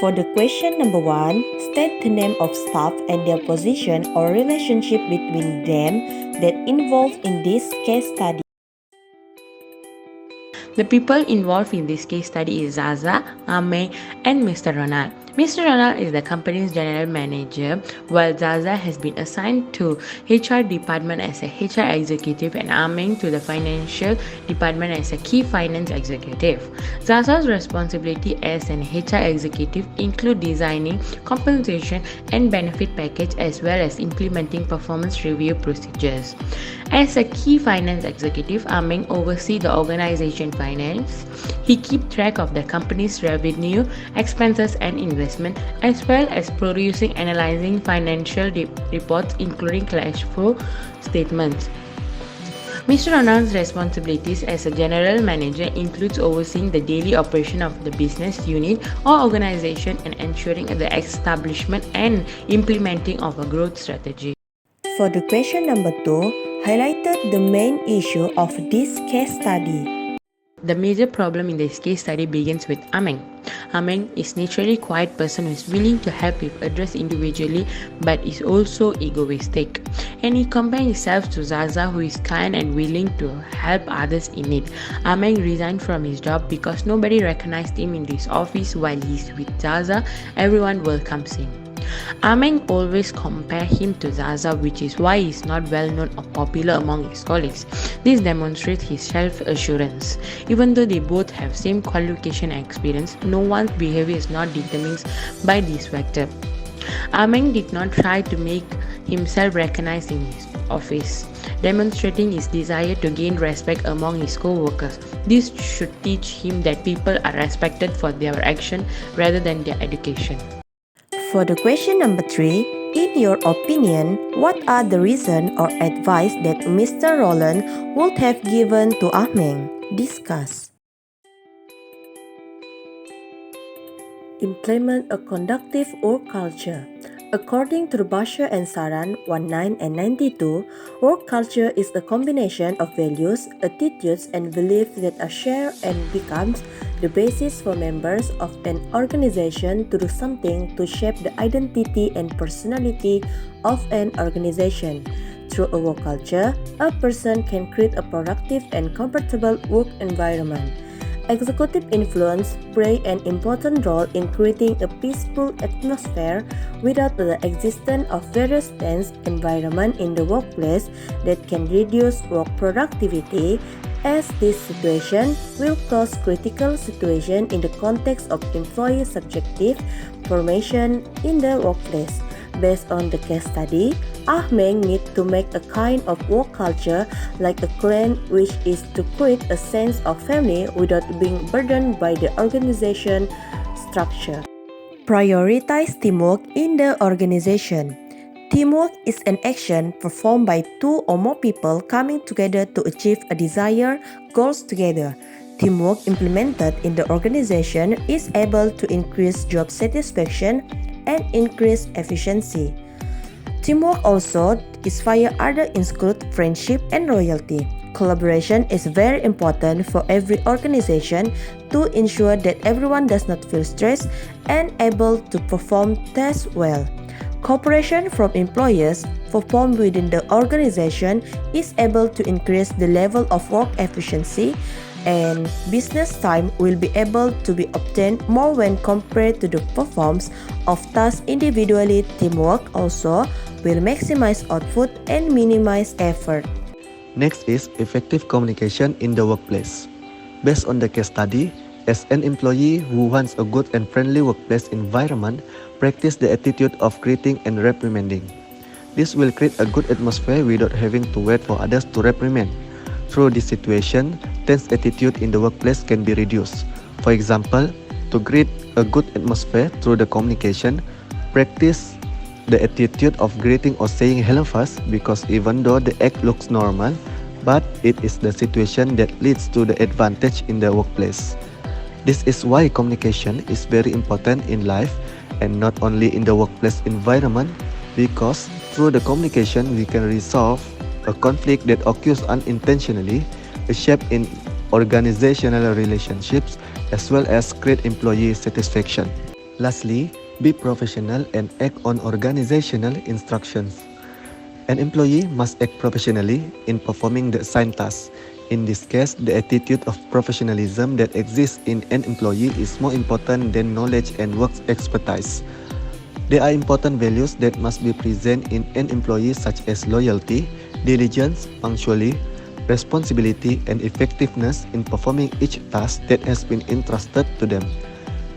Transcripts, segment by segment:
For the question number 1, state the name of staff and their position or relationship between them that involved in this case study. The people involved in this case study is Zaza, Ame, and Mr. Ronald. Mr. Ronald is the company's general manager, while Zaza has been assigned to HR department as a HR executive and Ame to the financial department as a key finance executive. Zaza's responsibility as an HR executive include designing compensation and benefit package as well as implementing performance review procedures. As a key finance executive, Ameng oversees the organization finance. He keeps track of the company's revenue, expenses, and investment, as well as producing analyzing financial reports, including cash flow statements. Mr. Ronald's responsibilities as a general manager includes overseeing the daily operation of the business unit or organization and ensuring the establishment and implementing of a growth strategy. For the question number 2, highlighted the main issue of this case study. The major problem in this case study begins with Ameng. Ameng is naturally a quiet person who is willing to help if addressed individually but is also egoistic. And he compares himself to Zaza, who is kind and willing to help others in need. Ameng resigned from his job because nobody recognized him in this office. While he is with Zaza, everyone welcomes him. Ameng always compares him to Zaza, which is why he is not well known or popular among his colleagues. This demonstrates his self-assurance. Even though they both have same qualification and experience, no one's behavior is not determined by this factor. Ameng did not try to make himself recognized in his office, demonstrating his desire to gain respect among his co-workers. This should teach him that people are respected for their action rather than their education. For the question number 3, in your opinion, what are the reasons or advice that Mr. Roland would have given to Ameng? Discuss. Implement a conducive work culture. According to the BACHO and Saran 19 and 92, work culture is a combination of values, attitudes, and beliefs that are shared and becomes the basis for members of an organization to do something to shape the identity and personality of an organization. Through a work culture, a person can create a productive and comfortable work environment. Executive influence play an important role in creating a peaceful atmosphere. Without the existence of various tense environment in the workplace that can reduce work productivity, as this situation will cause critical situation in the context of employee subjective formation in the workplace. Based on the case study, Ameng needs to make a kind of work culture like a clan, which is to create a sense of family without being burdened by the organization structure. Prioritize teamwork in the organization. Teamwork is an action performed by 2 or more people coming together to achieve a desired goals together. Teamwork implemented in the organization is able to increase job satisfaction and increase efficiency. Teamwork also is via other include friendship and loyalty. Collaboration is very important for every organization to ensure that everyone does not feel stressed and able to perform tasks well. Cooperation from employees performed within the organization is able to increase the level of work efficiency, and business time will be able to be obtained more when compared to the performance of tasks individually. Teamwork also will maximize output and minimize effort. Next is effective communication in the workplace. Based on the case study, as an employee who wants a good and friendly workplace environment, practice the attitude of greeting and reprimanding. This will create a good atmosphere without having to wait for others to reprimand. Through this situation, tense attitude in the workplace can be reduced. For example, to create a good atmosphere through the communication, practice the attitude of greeting or saying hello first, because even though the act looks normal, but it is the situation that leads to the advantage in the workplace. This is why communication is very important in life and not only in the workplace environment, because through the communication we can resolve a conflict that occurs unintentionally, a shape in organizational relationships, as well as create employee satisfaction. Lastly, be professional and act on organizational instructions. An employee must act professionally in performing the assigned tasks. In this case, the attitude of professionalism that exists in an employee is more important than knowledge and work expertise. There are important values that must be present in an employee such as loyalty, diligence, punctuality, responsibility, and effectiveness in performing each task that has been entrusted to them.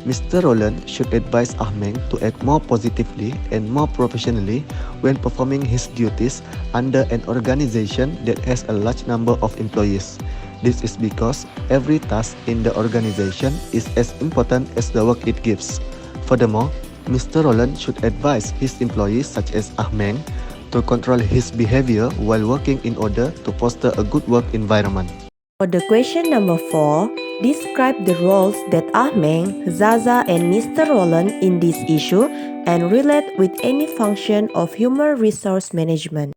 Mr. Roland should advise Ah Meng to act more positively and more professionally when performing his duties under an organization that has a large number of employees. This is because every task in the organization is as important as the work it gives. Furthermore, Mr. Roland should advise his employees such as Ah Meng to control his behavior while working in order to foster a good work environment. For the question number 4, describe the roles that Ah Meng, Zaza, and Mr. Roland in this issue and relate with any function of human resource management.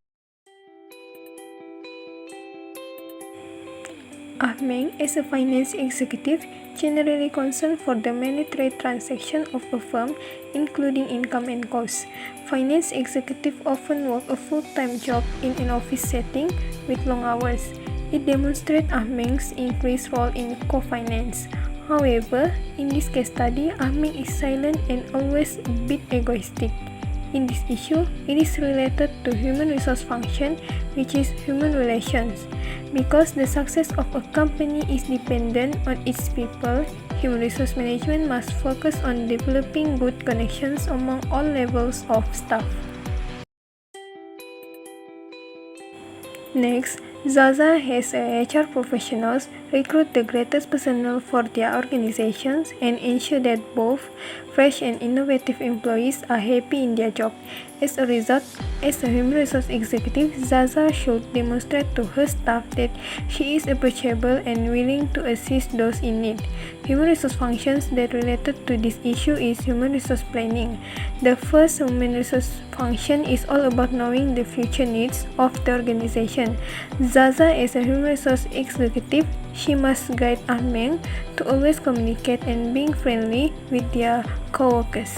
Ah Meng, as a finance executive, generally concerned for the many trade transactions of a firm, including income and costs. Finance executives often work a full-time job in an office setting with long hours. It demonstrates Ah Meng's increased role in co-finance. However, in this case study, Ah Meng is silent and always a bit egoistic. In this issue, it is related to human resource function, which is human relations. Because the success of a company is dependent on its people, human resource management must focus on developing good connections among all levels of staff. Next, Zaza has HR professionals recruit the greatest personnel for their organizations and ensure that both fresh and innovative employees are happy in their job. As a result, as a human resource executive, Zaza should demonstrate to her staff that she is approachable and willing to assist those in need. Human resource functions that related to this issue is human resource planning. The first human resource function is all about knowing the future needs of the organization. Zaza, as a human resource executive, she must guide Ah Meng to always communicate and being friendly with their co-workers.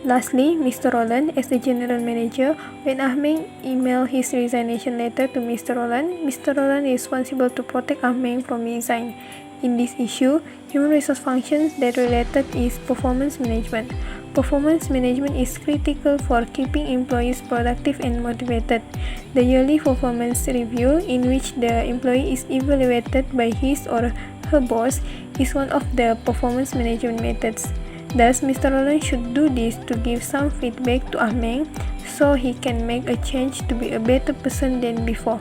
Lastly, Mr. Roland, as the general manager, when Ah Meng emailed his resignation letter to Mr. Roland is responsible to protect Ah Meng from resign. In this issue, human resource functions that related is performance management. Performance management is critical for keeping employees productive and motivated. The yearly performance review, in which the employee is evaluated by his or her boss, is one of the performance management methods. Thus, Mr. Roland should do this to give some feedback to Ah Meng so he can make a change to be a better person than before.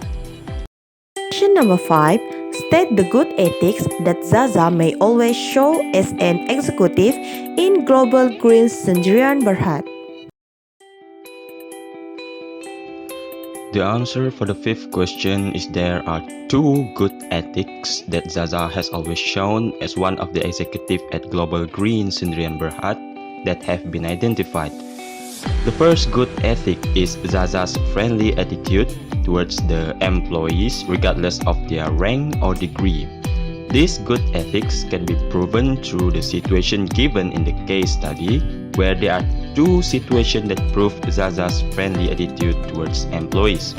Question number 5. State the good ethics that Zaza may always show as an executive in Global Green Sendirian Berhad. The answer for the fifth question is there are two good ethics that Zaza has always shown as one of the executives at Global Green Sendirian Berhad that have been identified. The first good ethic is Zaza's friendly attitude towards the employees regardless of their rank or degree. These good ethics can be proven through the situation given in the case study, where there are two situations that prove Zaza's friendly attitude towards employees.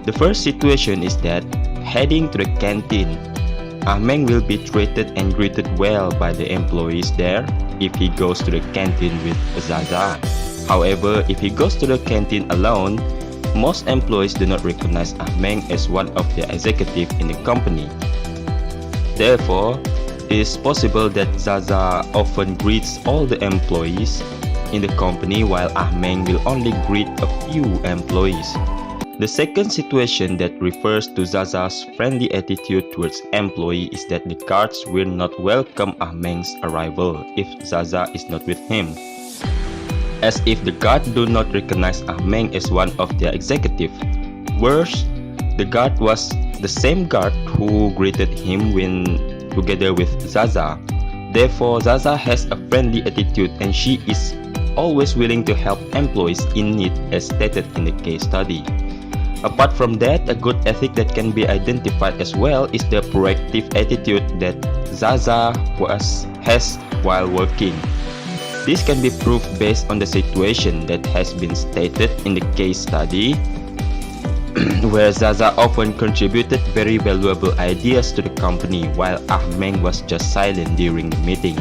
The first situation is that heading to the canteen, Ah Meng will be treated and greeted well by the employees there if he goes to the canteen with Zaza. However, if he goes to the canteen alone, most employees do not recognize Ah Meng as one of the executives in the company. Therefore, it is possible that Zaza often greets all the employees in the company while Ah Meng will only greet a few employees. The second situation that refers to Zaza's friendly attitude towards employees is that the guards will not welcome Ah Meng's arrival if Zaza is not with him, as if the guard do not recognize Ah Meng as one of their executive. Worse, the guard was the same guard who greeted him when together with Zaza. Therefore, Zaza has a friendly attitude and she is always willing to help employees in need as stated in the case study. Apart from that, a good ethic that can be identified as well is the proactive attitude that Zaza has while working. This can be proved based on the situation that has been stated in the case study, where Zaza often contributed very valuable ideas to the company while Ahmeng was just silent during the meeting.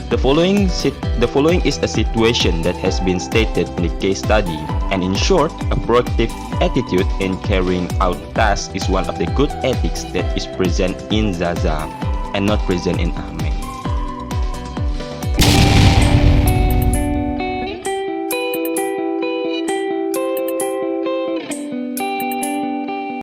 The following is a situation that has been stated in the case study, and in short, a proactive attitude in carrying out tasks is one of the good ethics that is present in Zaza and not present in Ahmeng.